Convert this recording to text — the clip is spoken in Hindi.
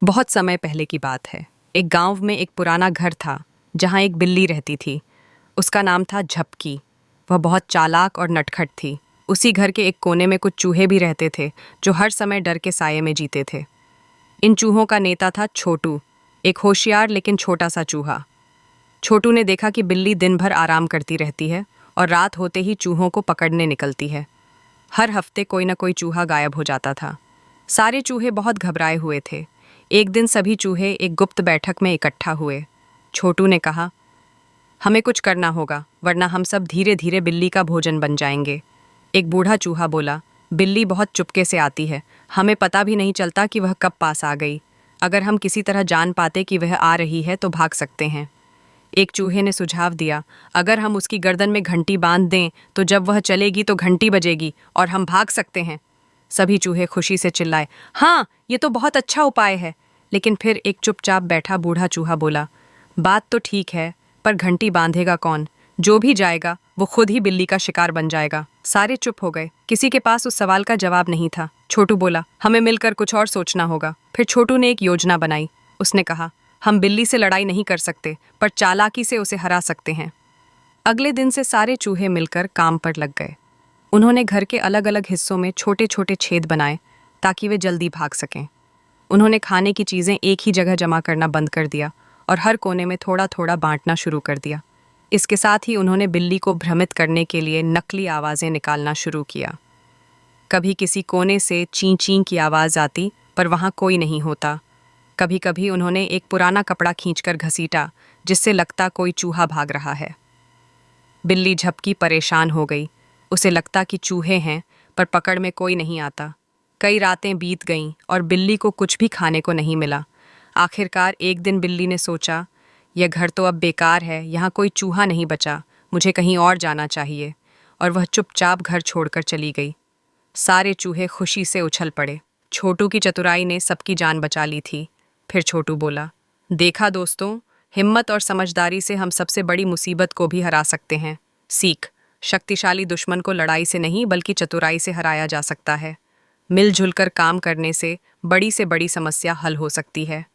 बहुत समय पहले की बात है। एक गांव में एक पुराना घर था जहां एक बिल्ली रहती थी। उसका नाम था झपकी। वह बहुत चालाक और नटखट थी। उसी घर के एक कोने में कुछ चूहे भी रहते थे जो हर समय डर के साये में जीते थे। इन चूहों का नेता था छोटू, एक होशियार लेकिन छोटा सा चूहा। छोटू ने देखा कि बिल्ली दिन भर आराम करती रहती है और रात होते ही चूहों को पकड़ने निकलती है। हर हफ्ते कोई ना कोई चूहा गायब हो जाता था। सारे चूहे बहुत घबराए हुए थे। एक दिन सभी चूहे एक गुप्त बैठक में इकट्ठा हुए। छोटू ने कहा, हमें कुछ करना होगा वरना हम सब धीरे धीरे बिल्ली का भोजन बन जाएंगे। एक बूढ़ा चूहा बोला, बिल्ली बहुत चुपके से आती है, हमें पता भी नहीं चलता कि वह कब पास आ गई। अगर हम किसी तरह जान पाते कि वह आ रही है तो भाग सकते हैं। एक चूहे ने सुझाव दिया, अगर हम उसकी गर्दन में घंटी बांध दें तो जब वह चलेगी तो घंटी बजेगी और हम भाग सकते हैं। सभी चूहे खुशी से चिल्लाए, हाँ, ये तो बहुत अच्छा उपाय है। लेकिन फिर एक चुपचाप बैठा बूढ़ा चूहा बोला, बात तो ठीक है, पर घंटी बांधेगा कौन? जो भी जाएगा वो खुद ही बिल्ली का शिकार बन जाएगा। सारे चुप हो गए, किसी के पास उस सवाल का जवाब नहीं था। छोटू बोला, हमें मिलकर कुछ और सोचना होगा। फिर छोटू ने एक योजना बनाई। उसने कहा, हम बिल्ली से लड़ाई नहीं कर सकते, पर चालाकी से उसे हरा सकते हैं। अगले दिन से सारे चूहे मिलकर काम पर लग गए। उन्होंने घर के अलग अलग हिस्सों में छोटे छोटे छेद बनाए ताकि वे जल्दी भाग सकें। उन्होंने खाने की चीज़ें एक ही जगह जमा करना बंद कर दिया और हर कोने में थोड़ा थोड़ा बांटना शुरू कर दिया। इसके साथ ही उन्होंने बिल्ली को भ्रमित करने के लिए नकली आवाज़ें निकालना शुरू किया। कभी किसी कोने से ची ची की आवाज़ आती, पर वहाँ कोई नहीं होता। कभी कभी उन्होंने एक पुराना कपड़ा खींचकर घसीटा, जिससे लगता कोई चूहा भाग रहा है। बिल्ली झपकी परेशान हो गई। उसे लगता कि चूहे हैं, पर पकड़ में कोई नहीं आता। कई रातें बीत गईं और बिल्ली को कुछ भी खाने को नहीं मिला। आखिरकार एक दिन बिल्ली ने सोचा, यह घर तो अब बेकार है, यहाँ कोई चूहा नहीं बचा, मुझे कहीं और जाना चाहिए। और वह चुपचाप घर छोड़कर चली गई। सारे चूहे खुशी से उछल पड़े। छोटू की चतुराई ने सबकी जान बचा ली थी। फिर छोटू बोला, देखा दोस्तों, हिम्मत और समझदारी से हम सबसे बड़ी मुसीबत को भी हरा सकते हैं। सीख, शक्तिशाली दुश्मन को लड़ाई से नहीं बल्कि चतुराई से हराया जा सकता है। मिलजुल कर काम करने से बड़ी समस्या हल हो सकती है।